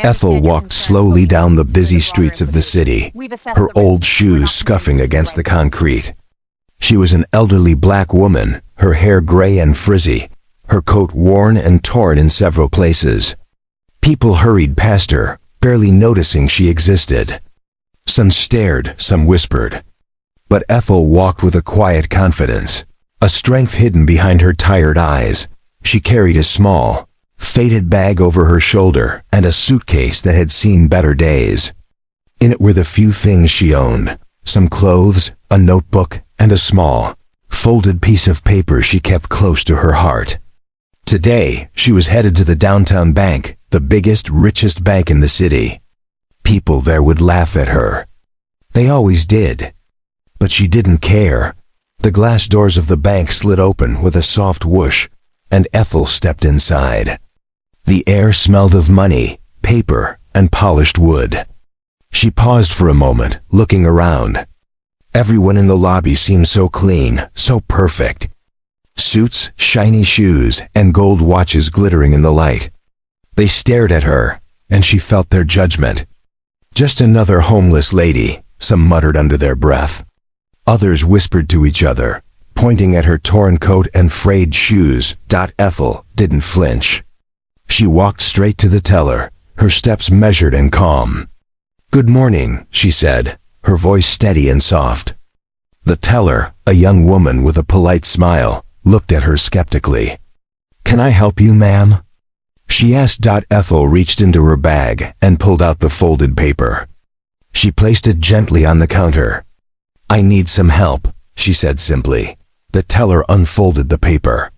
Ethel walked slowly down the busy streets of the city, her old shoes scuffing against the concrete. She was an elderly black woman, her hair gray and frizzy, her coat worn and torn in several places. People hurried past her, barely noticing she existed. Some stared, some whispered. But Ethel walked with a quiet confidence, a strength hidden behind her tired eyes. She carried a small, faded bag over her shoulder and a suitcase that had seen better days. In it were the few things she owned, some clothes, a notebook, and a small, folded piece of paper she kept close to her heart. Today, she was headed to the downtown bank, the biggest, richest bank in the city. People there would laugh at her. They always did. But she didn't care. The glass doors of the bank slid open with a soft whoosh, and Ethel stepped inside. The air smelled of money, paper, and polished wood. She paused for a moment, looking around. Everyone in the lobby seemed so clean, so perfect. Suits, shiny shoes, and gold watches glittering in the light. They stared at her, and she felt their judgment. Just another homeless lady, some muttered under their breath. Others whispered to each other, pointing at her torn coat and frayed shoes. Ethel didn't flinch. She walked straight to the teller, her steps measured and calm. "Good morning," she said, her voice steady and soft. The teller, a young woman with a polite smile, looked at her skeptically. "Can I help you, ma'am?" she asked. Ethel reached into her bag and pulled out the folded paper. She placed it gently on the counter. "I need some help," she said simply. The teller unfolded the paper.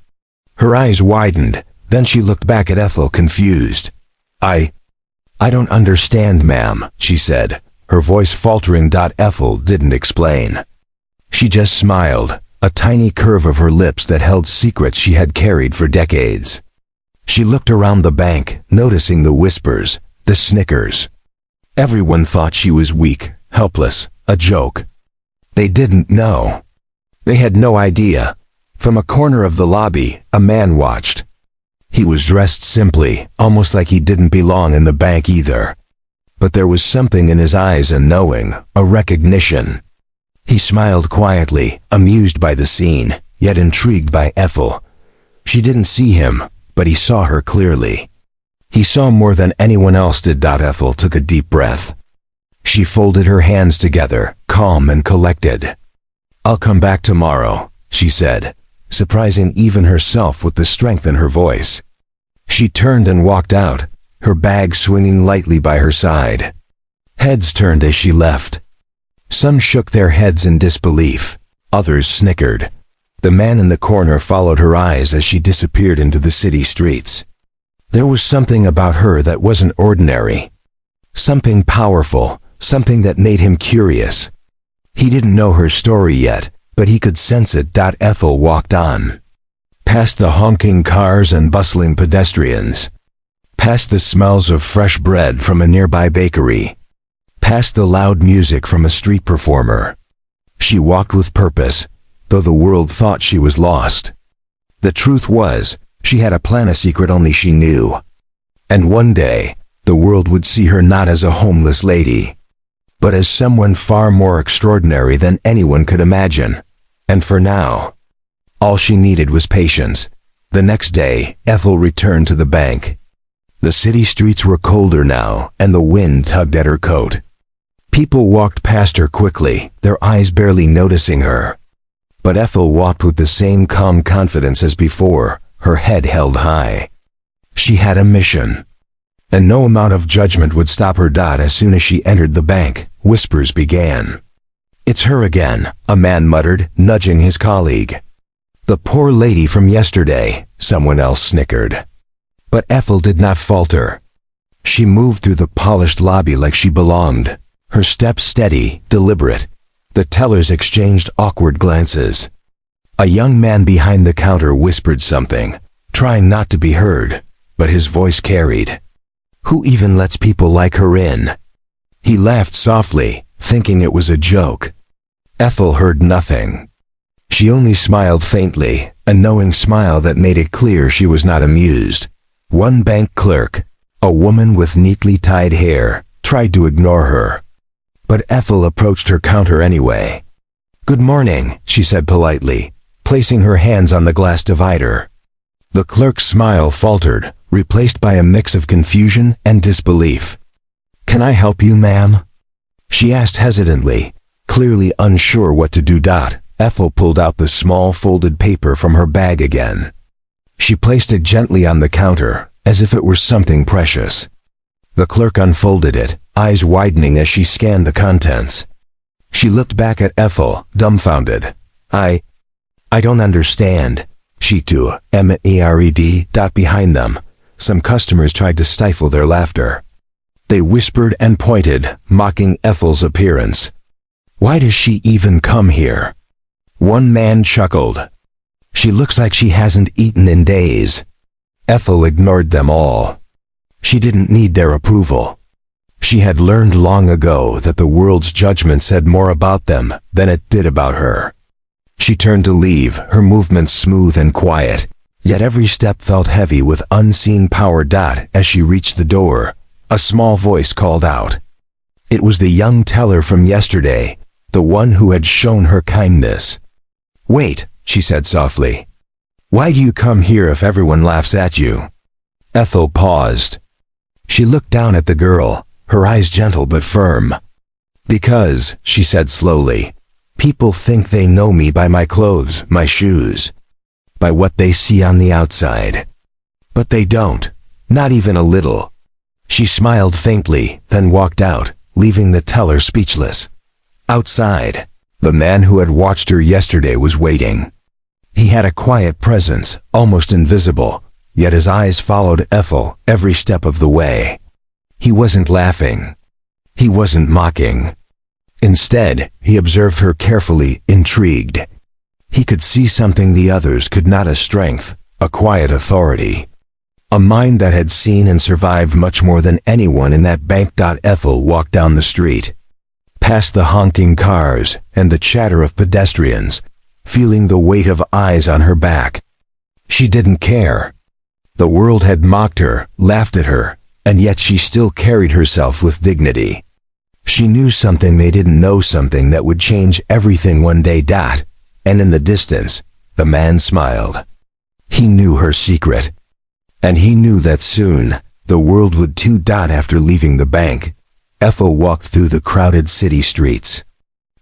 Her eyes widened, then she looked back at Ethel, confused. I don't understand, ma'am," she said, her voice faltering. Ethel didn't explain. She just smiled, a tiny curve of her lips that held secrets she had carried for decades. She looked around the bank, noticing the whispers, the snickers. Everyone thought she was weak, helpless, a joke. They didn't know. They had no idea. From a corner of the lobby, a man watched. He was dressed simply, almost like he didn't belong in the bank either. But there was something in his eyes, a knowing, a recognition. He smiled quietly, amused by the scene, yet intrigued by Ethel. She didn't see him, but he saw her clearly. He saw more than anyone else did. Ethel took a deep breath. She folded her hands together, calm and collected. "I'll come back tomorrow," she said, surprising even herself with the strength in her voice. She turned and walked out, her bag swinging lightly by her side. Heads turned as she left. Some shook their heads in disbelief, others snickered. The man in the corner followed her eyes as she disappeared into the city streets. There was something about her that wasn't ordinary. Something powerful, something that made him curious. He didn't know her story yet, but he could sense it. Ethel walked on. Past the honking cars and bustling pedestrians. Past the smells of fresh bread from a nearby bakery. Past the loud music from a street performer. She walked with purpose, though the world thought she was lost. The truth was, she had a plan, a secret only she knew. And one day, the world would see her not as a homeless lady, but as someone far more extraordinary than anyone could imagine. And for now, all she needed was patience. The next day, Ethel returned to the bank. The city streets were colder now, and the wind tugged at her coat. People walked past her quickly, their eyes barely noticing her. But Ethel walked with the same calm confidence as before, her head held high. She had a mission, and no amount of judgment would stop her. As soon as she entered the bank, whispers began. "It's her again," a man muttered, nudging his colleague. "The poor lady from yesterday," someone else snickered. But Ethel did not falter. She moved through the polished lobby like she belonged, her steps steady, deliberate. The tellers exchanged awkward glances. A young man behind the counter whispered something, trying not to be heard, but his voice carried. "Who even lets people like her in?" He laughed softly, thinking it was a joke. Ethel heard nothing. She only smiled faintly, a knowing smile that made it clear she was not amused. One bank clerk, A woman with neatly tied hair tried to ignore her, but Ethel approached her counter anyway. "Good morning," she said politely, placing her hands on the glass divider. The clerk's smile faltered, replaced by a mix of confusion and disbelief. "Can I help you, ma'am?" she asked hesitantly, clearly unsure what to do. Ethel pulled out the small folded paper from her bag again. She placed it gently on the counter, as if it were something precious. The clerk unfolded it, eyes widening as she scanned the contents. She looked back at Ethel, dumbfounded. I don't understand," she too, M-E-R-E-D. Behind them, some customers tried to stifle their laughter. They whispered and pointed, mocking Ethel's appearance. "Why does she even come here?" One man chuckled. "She looks like she hasn't eaten in days." Ethel ignored them all. She didn't need their approval. She had learned long ago that the world's judgment said more about them than it did about her. She turned to leave, her movements smooth and quiet, yet every step felt heavy with unseen power. As she reached the door, a small voice called out. It was the young teller from yesterday, the one who had shown her kindness. "Wait," she said softly. "Why do you come here if everyone laughs at you?" Ethel paused. She looked down at the girl, her eyes gentle but firm. "Because," she said slowly, "people think they know me by my clothes, my shoes, by what they see on the outside. But they don't, not even a little." She smiled faintly, then walked out, leaving the teller speechless. Outside, the man who had watched her yesterday was waiting. He had a quiet presence, almost invisible, yet his eyes followed Ethel every step of the way. He wasn't laughing. He wasn't mocking. Instead, he observed her carefully, intrigued. He could see something the others could not: a strength, a quiet authority. A mind that had seen and survived much more than anyone in that bank. Ethel walked down the street, past the honking cars and the chatter of pedestrians, feeling the weight of eyes on her back. She didn't care. The world had mocked her, laughed at her, and yet she still carried herself with dignity. She knew something they didn't know, something that would change everything one day. And in the distance, the man smiled. He knew her secret. And he knew that soon, the world would too. After leaving the bank, Ethel walked through the crowded city streets.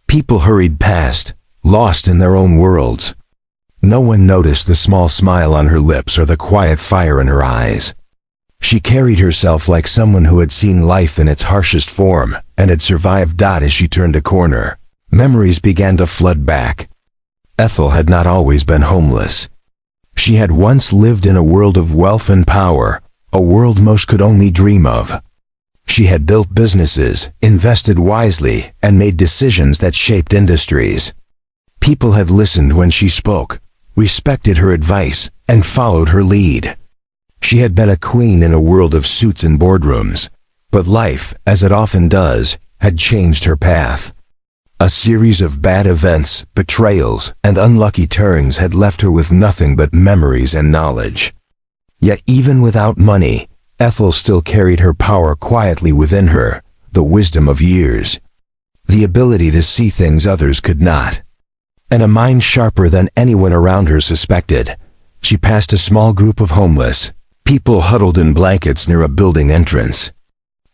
People hurried past, lost in their own worlds. No one noticed the small smile on her lips or the quiet fire in her eyes. She carried herself like someone who had seen life in its harshest form and had survived. As she turned a corner, memories began to flood back. Ethel had not always been homeless. She had once lived in a world of wealth and power, a world most could only dream of. She had built businesses, invested wisely, and made decisions that shaped industries. People had listened when she spoke, respected her advice, and followed her lead. She had been a queen in a world of suits and boardrooms, but life, as it often does, had changed her path. A series of bad events, betrayals, and unlucky turns had left her with nothing but memories and knowledge. Yet even without money, Ethel still carried her power quietly within her, the wisdom of years, the ability to see things others could not, and a mind sharper than anyone around her suspected. She passed a small group of homeless people huddled in blankets near a building entrance.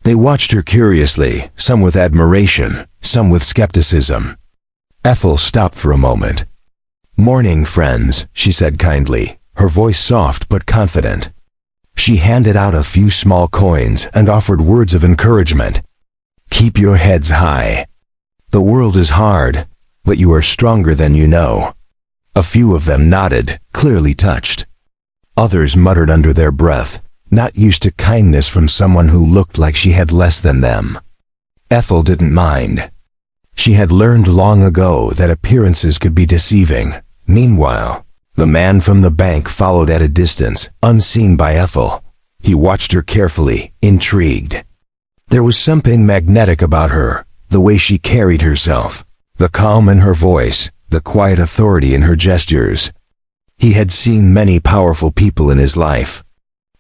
They watched her curiously, some with admiration, some with skepticism. Ethel stopped for a moment. "Morning, friends," she said kindly, her voice soft but confident. She handed out a few small coins and offered words of encouragement. "Keep your heads high. The world is hard, but you are stronger than you know." A few of them nodded, clearly touched. Others muttered under their breath, not used to kindness from someone who looked like she had less than them. Ethel didn't mind. She had learned long ago that appearances could be deceiving. Meanwhile, the man from the bank followed at a distance, unseen by Ethel. He watched her carefully, intrigued. There was something magnetic about her, the way she carried herself, the calm in her voice, the quiet authority in her gestures. He had seen many powerful people in his life,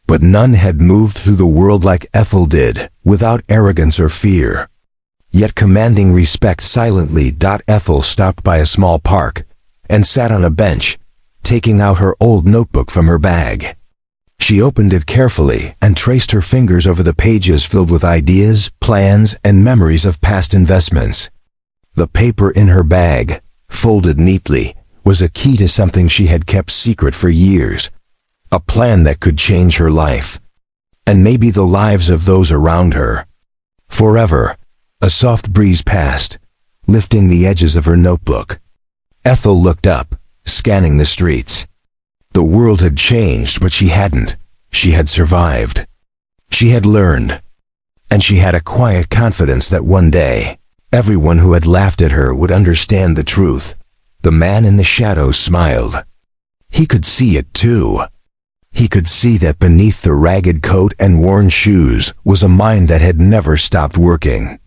But none had moved through the world like Ethel did, without arrogance or fear, yet commanding respect silently. Ethel stopped by a small park and sat on a bench, taking out her old notebook from her bag. She opened it carefully and traced her fingers over the pages filled with ideas, plans, and memories of past investments. The paper in her bag, folded neatly, was a key to something she had kept secret for years. A plan that could change her life, and maybe the lives of those around her. Forever. A soft breeze passed, lifting the edges of her notebook. Ethel looked up, scanning the streets. The world had changed, but she hadn't. She had survived. She had learned. And she had a quiet confidence that one day, everyone who had laughed at her would understand the truth. The man in the shadows smiled. He could see it too. He could see that beneath the ragged coat and worn shoes was a mind that had never stopped working.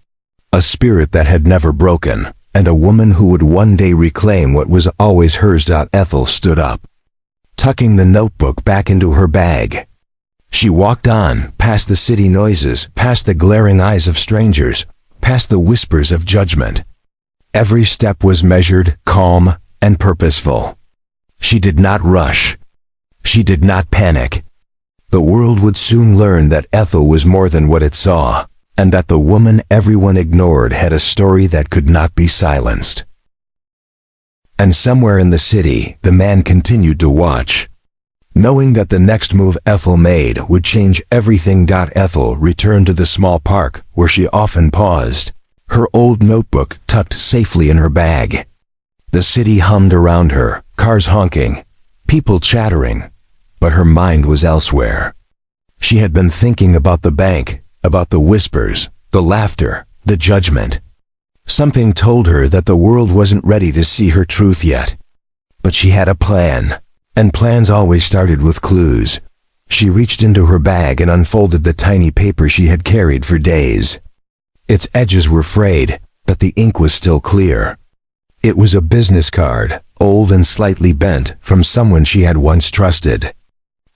A spirit that had never broken, and a woman who would one day reclaim what was always hers. Ethel stood up, tucking the notebook back into her bag. She walked on, past the city noises, past the glaring eyes of strangers, past the whispers of judgment. Every step was measured, calm, and purposeful. She did not rush. She did not panic. The world would soon learn that Ethel was more than what it saw, and that the woman everyone ignored had a story that could not be silenced. And somewhere in the city, the man continued to watch, knowing that the next move Ethel made would change everything. Ethel returned to the small park where she often paused, her old notebook tucked safely in her bag. The city hummed around her, cars honking, people chattering, but her mind was elsewhere. She had been thinking about the bank, about the whispers, the laughter, the judgment. Something told her that the world wasn't ready to see her truth yet. But she had a plan, and plans always started with clues. She reached into her bag and unfolded the tiny paper she had carried for days. Its edges were frayed, but the ink was still clear. It was a business card, old and slightly bent, from someone she had once trusted.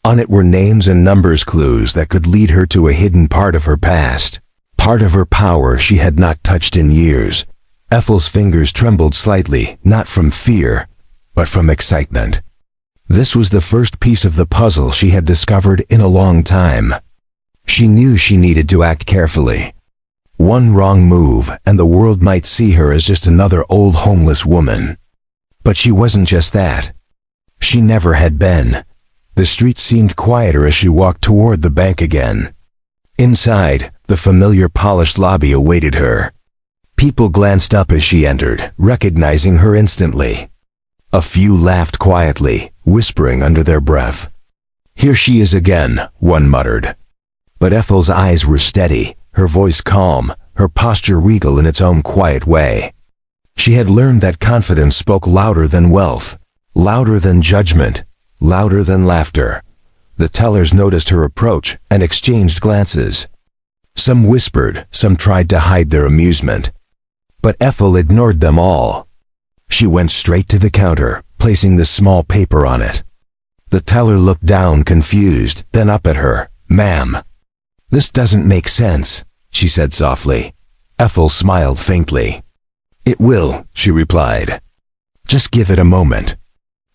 On it were names and numbers, clues that could lead her to a hidden part of her past, part of her power she had not touched in years. Ethel's fingers trembled slightly, not from fear, but from excitement. This was the first piece of the puzzle she had discovered in a long time. She knew she needed to act carefully. One wrong move, and the world might see her as just another old homeless woman. But she wasn't just that. She never had been. The street seemed quieter as she walked toward the bank again. Inside, the familiar polished lobby awaited her. People glanced up as she entered, recognizing her instantly. A few laughed quietly, whispering under their breath. "Here she is again," one muttered. But Ethel's eyes were steady, her voice calm, her posture regal in its own quiet way. She had learned that confidence spoke louder than wealth, louder than judgment, louder than laughter. The tellers noticed her approach and exchanged glances. Some whispered, some tried to hide their amusement. But Ethel ignored them all. She went straight to the counter, placing the small paper on it. The teller looked down, confused, then up at her. "Ma'am, this doesn't make sense," she said softly. Ethel smiled faintly. "It will," she replied. "Just give it a moment."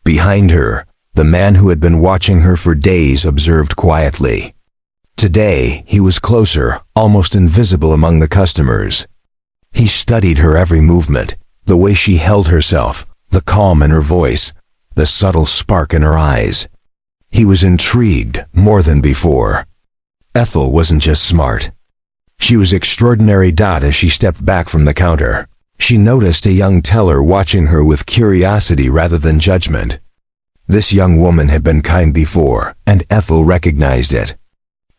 Behind her, the man who had been watching her for days observed quietly. Today, he was closer, almost invisible among the customers. He studied her every movement, the way she held herself, the calm in her voice, the subtle spark in her eyes. He was intrigued more than before. Ethel wasn't just smart. She was extraordinary. As she stepped back from the counter, she noticed a young teller watching her with curiosity rather than judgment. This young woman had been kind before, and Ethel recognized it.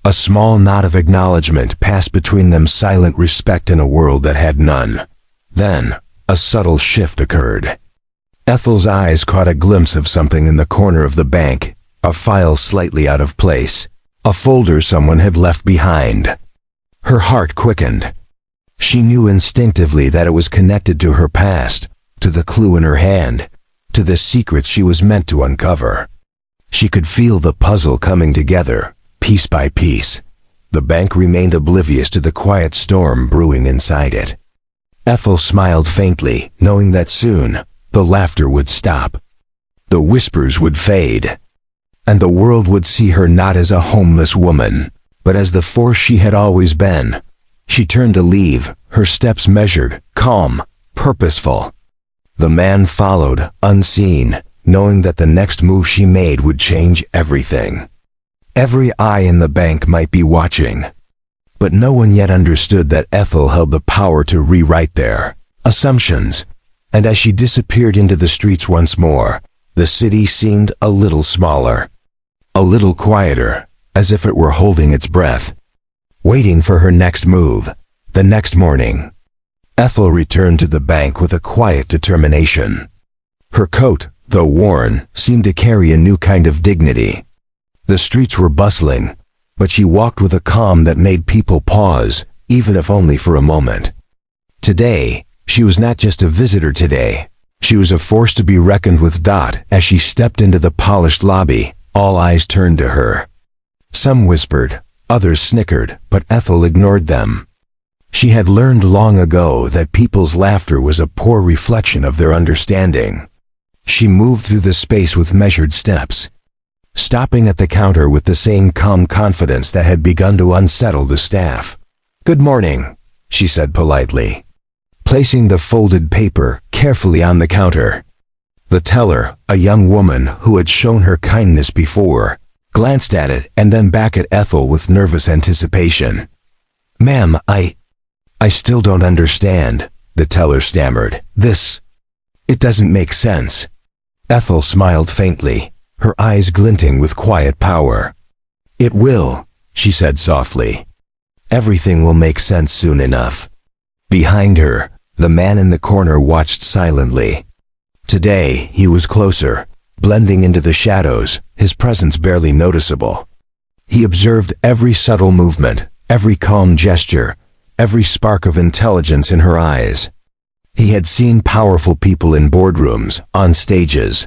A small nod of acknowledgement passed between them, silent respect in a world that had none. Then, a subtle shift occurred. Ethel's eyes caught a glimpse of something in the corner of the bank, a file slightly out of place, a folder someone had left behind. Her heart quickened. She knew instinctively that it was connected to her past, to the clue in her hand, to the secrets she was meant to uncover. She could feel the puzzle coming together, Piece by piece, the bank remained oblivious to the quiet storm brewing inside it. Ethel smiled faintly, knowing that soon, the laughter would stop. The whispers would fade, and the world would see her not as a homeless woman, but as the force she had always been. She turned to leave, her steps measured, calm, purposeful. The man followed, unseen, knowing that the next move she made would change everything. Every eye in the bank might be watching, but no one yet understood that Ethel held the power to rewrite their assumptions. And as she disappeared into the streets once more, the city seemed a little smaller, a little quieter, as if it were holding its breath, waiting for her next move. The next morning, Ethel returned to the bank with a quiet determination. Her coat, though worn, seemed to carry a new kind of dignity. The streets were bustling, but she walked with a calm that made people pause, even if only for a moment. Today, she was not just a visitor today. She was a force to be reckoned with. As she stepped into the polished lobby, all eyes turned to her. Some whispered, others snickered, but Ethel ignored them. She had learned long ago that people's laughter was a poor reflection of their understanding. She moved through the space with measured steps, stopping at the counter with the same calm confidence that had begun to unsettle the staff. "Good morning," she said politely, placing the folded paper carefully on the counter. The teller, a young woman who had shown her kindness before, glanced at it and then back at Ethel with nervous anticipation. "Ma'am, I still don't understand," the teller stammered. It doesn't make sense." Ethel smiled faintly, her eyes glinting with quiet power. "It will," she said softly. "Everything will make sense soon enough." Behind her, the man in the corner watched silently. Today, he was closer, blending into the shadows, his presence barely noticeable. He observed every subtle movement, every calm gesture, every spark of intelligence in her eyes. He had seen powerful people in boardrooms, on stages,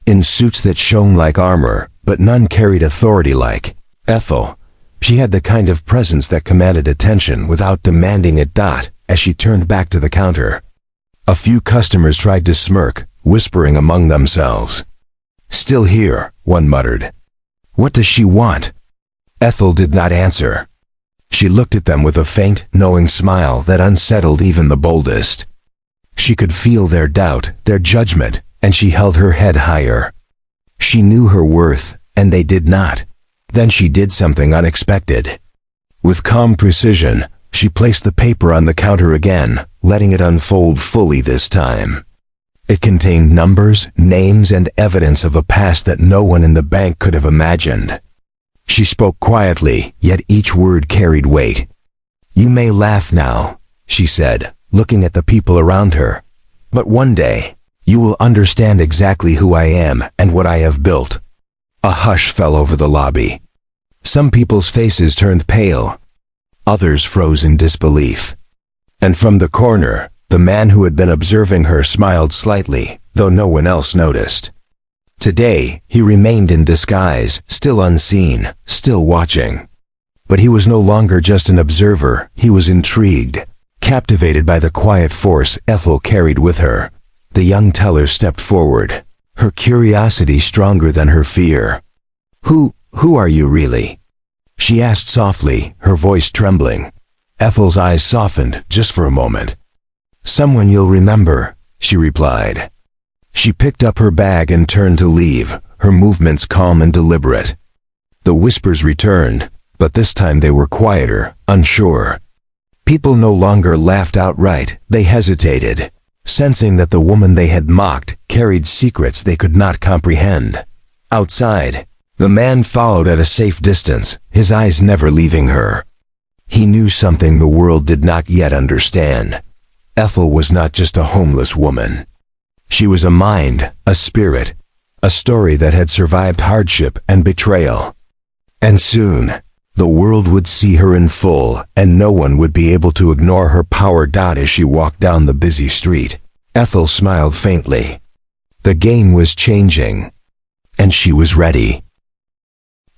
in suits that shone like armor, but none carried authority like Ethel. She had the kind of presence that commanded attention without demanding it. As she turned back to the counter, a few customers tried to smirk, whispering among themselves. "Still here," one muttered. "What does she want?" Ethel did not answer. She looked at them with a faint, knowing smile that unsettled even the boldest. She could feel their doubt, their judgment, and she held her head higher. She knew her worth, and they did not. Then she did something unexpected. With calm precision, she placed the paper on the counter again, letting it unfold fully this time. It contained numbers, names, and evidence of a past that no one in the bank could have imagined. She spoke quietly, yet each word carried weight. "You may laugh now," she said, looking at the people around her. "But one day, you will understand exactly who I am and what I have built." A hush fell over the lobby. Some people's faces turned pale. Others froze in disbelief. And from the corner, the man who had been observing her smiled slightly, though no one else noticed. Today, he remained in disguise, still unseen, still watching. But he was no longer just an observer, he was intrigued, captivated by the quiet force Ethel carried with her. The young teller stepped forward, her curiosity stronger than her fear. Who are you really?" she asked softly, her voice trembling. Ethel's eyes softened just for a moment. "Someone you'll remember," she replied. She picked up her bag and turned to leave, her movements calm and deliberate. The whispers returned, but this time they were quieter, unsure. People no longer laughed outright, they hesitated, sensing that the woman they had mocked carried secrets they could not comprehend. Outside, the man followed at a safe distance, his eyes never leaving her. He knew something the world did not yet understand. Ethel was not just a homeless woman. She was a mind, a spirit, a story that had survived hardship and betrayal. And soon, the world would see her in full, and no one would be able to ignore her power. As she walked down the busy street, Ethel smiled faintly. The game was changing, and she was ready.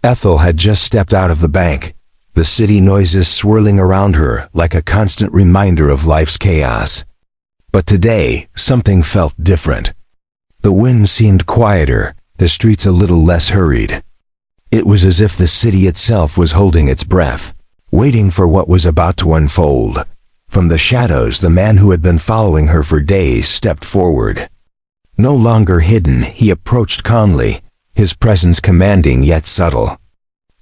Ethel had just stepped out of the bank, the city noises swirling around her like a constant reminder of life's chaos. But today, something felt different. The wind seemed quieter, the streets a little less hurried. It was as if the city itself was holding its breath, waiting for what was about to unfold. From the shadows, the man who had been following her for days stepped forward. No longer hidden, he approached calmly, his presence commanding yet subtle.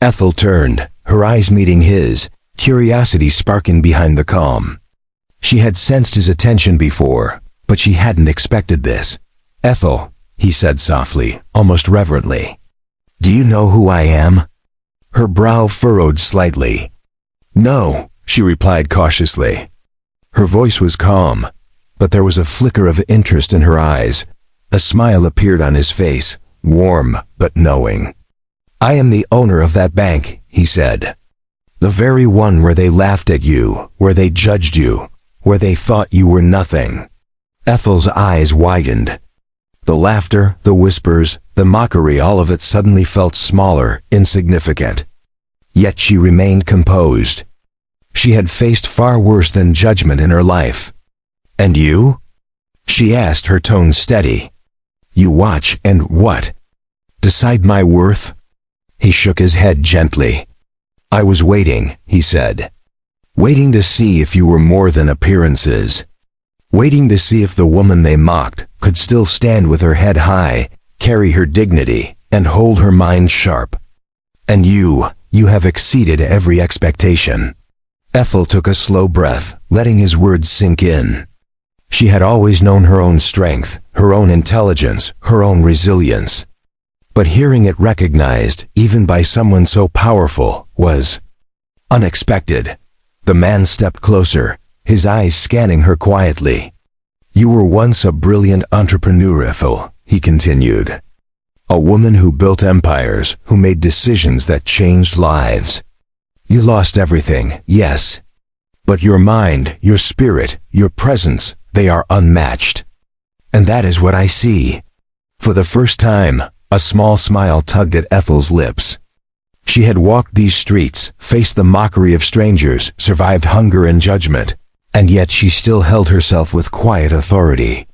Ethel turned, her eyes meeting his, curiosity sparking behind the calm. She had sensed his attention before, but she hadn't expected this. "Ethel," he said softly, almost reverently. "Do you know who I am?" Her brow furrowed slightly. "No," she replied cautiously. Her voice was calm, but there was a flicker of interest in her eyes. A smile appeared on his face, warm but knowing. "I am the owner of that bank," he said. "The very one where they laughed at you, where they judged you, where they thought you were nothing." Ethel's eyes widened. The laughter, the whispers, the mockery, all of it suddenly felt smaller, insignificant. Yet she remained composed. She had faced far worse than judgment in her life. "And you?" she asked, her tone steady. "You watch and what? Decide my worth?" He shook his head gently. "I was waiting," he said. "Waiting to see if you were more than appearances. Waiting to see if the woman they mocked could still stand with her head high, carry her dignity, and hold her mind sharp. And you have exceeded every expectation." Ethel took a slow breath, letting his words sink in. She had always known her own strength, her own intelligence, her own resilience. But hearing it recognized, even by someone so powerful, was unexpected. The man stepped closer, his eyes scanning her quietly. "You were once a brilliant entrepreneur, Ethel," he continued. "A woman who built empires, who made decisions that changed lives. You lost everything, yes. But your mind, your spirit, your presence, they are unmatched. And that is what I see." For the first time, a small smile tugged at Ethel's lips. She had walked these streets, faced the mockery of strangers, survived hunger and judgment, and yet she still held herself with quiet authority.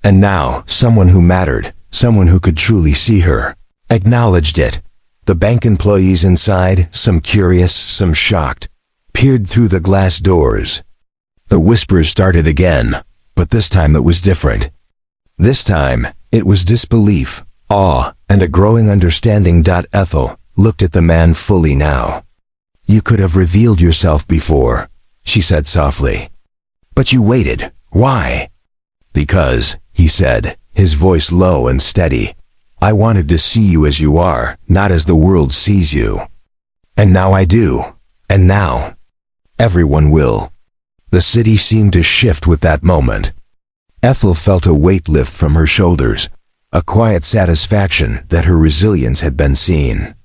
And now, someone who mattered, someone who could truly see her, acknowledged it. The bank employees inside, some curious, some shocked, peered through the glass doors. The whispers started again, but this time it was different. This time, it was disbelief, awe, and a growing understanding. Ethel looked at the man fully now. "You could have revealed yourself before," she said softly. "But you waited. Why?" "Because," he said, his voice low and steady, "I wanted to see you as you are, not as the world sees you. And now I do. And now everyone will." The city seemed to shift with that moment. Ethel felt a weight lift from her shoulders, a quiet satisfaction that her resilience had been seen.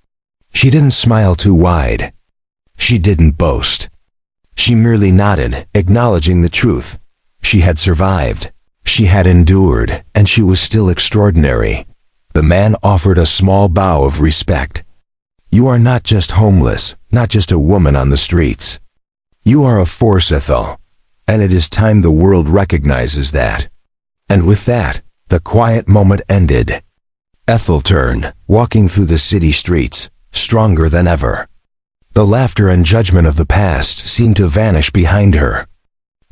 She didn't smile too wide. She didn't boast. She merely nodded, acknowledging the truth. She had survived. She had endured, and she was still extraordinary. The man offered a small bow of respect. "You are not just homeless, not just a woman on the streets. You are a force, Ethel, and it is time the world recognizes that." And with that, the quiet moment ended. Ethel turned, walking through the city streets, stronger than ever. The laughter and judgment of the past seemed to vanish behind her.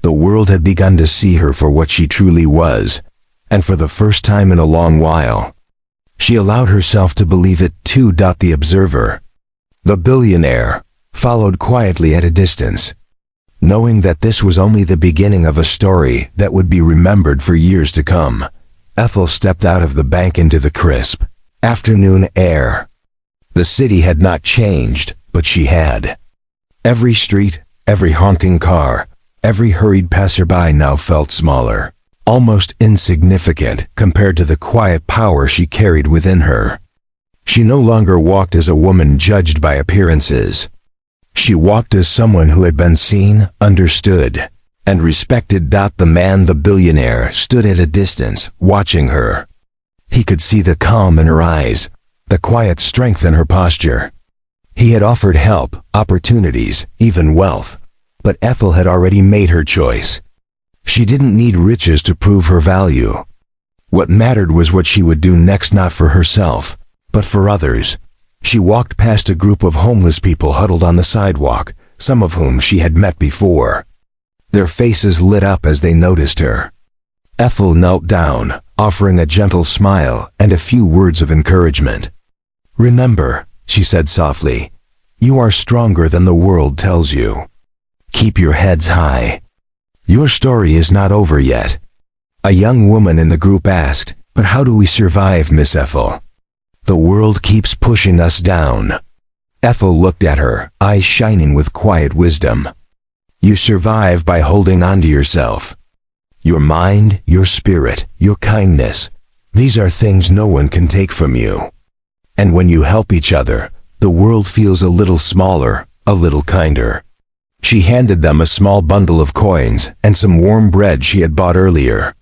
The world had begun to see her for what she truly was, and for the first time in a long while, she allowed herself to believe it too. The observer, the billionaire, followed quietly at a distance, knowing that this was only the beginning of a story that would be remembered for years to come. Ethel stepped out of the bank into the crisp afternoon air. The city had not changed, but she had. Every street, every honking car, every hurried passerby now felt smaller, almost insignificant compared to the quiet power she carried within her. She no longer walked as a woman judged by appearances. She walked as someone who had been seen, understood, and respected. The man, the billionaire, stood at a distance, watching her. He could see the calm in her eyes, the quiet strength in her posture. He had offered help, opportunities, even wealth. But Ethel had already made her choice. She didn't need riches to prove her value. What mattered was what she would do next, not for herself, but for others. She walked past a group of homeless people huddled on the sidewalk, some of whom she had met before. Their faces lit up as they noticed her. Ethel knelt down, offering a gentle smile and a few words of encouragement. "Remember," she said softly, "you are stronger than the world tells you. Keep your heads high. Your story is not over yet." A young woman in the group asked, "But how do we survive, Miss Ethel?" "The world keeps pushing us down." Ethel looked at her, eyes shining with quiet wisdom. "You survive by holding on to yourself. Your mind, your spirit, your kindness. These are things no one can take from you. And when you help each other, the world feels a little smaller, a little kinder." She handed them a small bundle of coins and some warm bread she had bought earlier.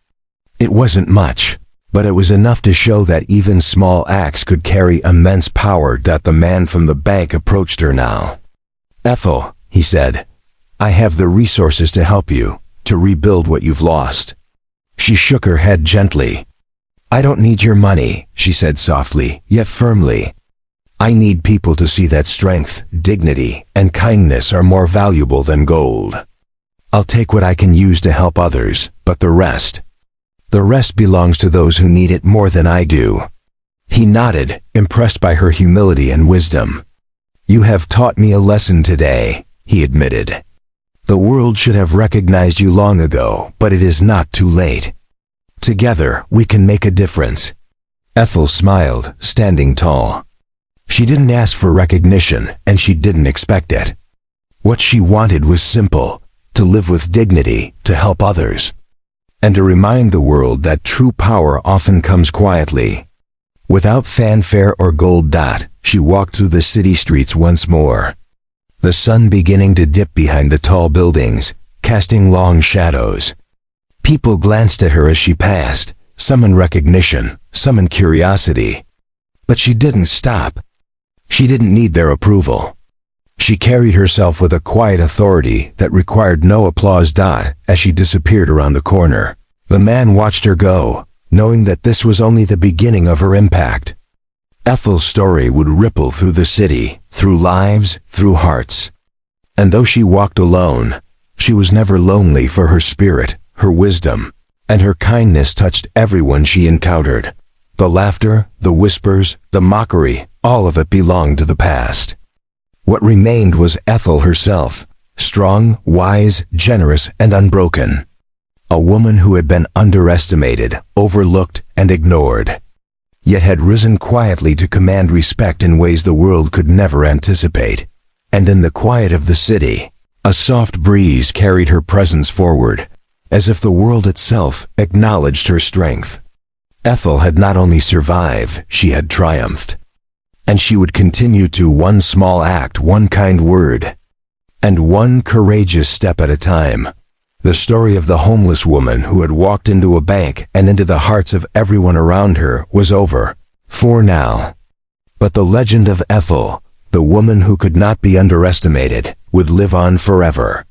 It wasn't much, but it was enough to show that even small acts could carry immense power. The man from the bank approached her now. "Ethel," he said, "I have the resources to help you, to rebuild what you've lost." She shook her head gently. "I don't need your money," she said softly, yet firmly. "I need people to see that strength, dignity, and kindness are more valuable than gold. I'll take what I can use to help others, but the rest belongs to those who need it more than I do." He nodded, impressed by her humility and wisdom. "You have taught me a lesson today," he admitted. "The world should have recognized you long ago, but it is not too late. Together, we can make a difference." Ethel smiled, standing tall. She didn't ask for recognition, and she didn't expect it. What she wanted was simple: to live with dignity, to help others, and to remind the world that true power often comes quietly. Without fanfare or gold, she walked through the city streets once more. The sun beginning to dip behind the tall buildings, casting long shadows. People glanced at her as she passed, some in recognition, some in curiosity. But she didn't stop. She didn't need their approval. She carried herself with a quiet authority that required no applause. As she disappeared around the corner, the man watched her go, knowing that this was only the beginning of her impact. Ethel's story would ripple through the city, through lives, through hearts. And though she walked alone, she was never lonely, for her spirit, her wisdom, and her kindness touched everyone she encountered. The laughter, the whispers, the mockery, all of it belonged to the past. What remained was Ethel herself, strong, wise, generous, and unbroken. A woman who had been underestimated, overlooked, and ignored, yet had risen quietly to command respect in ways the world could never anticipate. And in the quiet of the city, a soft breeze carried her presence forward, as if the world itself acknowledged her strength. Ethel had not only survived, she had triumphed. And she would continue to, one small act, one kind word, and one courageous step at a time. The story of the homeless woman who had walked into a bank and into the hearts of everyone around her was over, for now. But the legend of Ethel, the woman who could not be underestimated, would live on forever.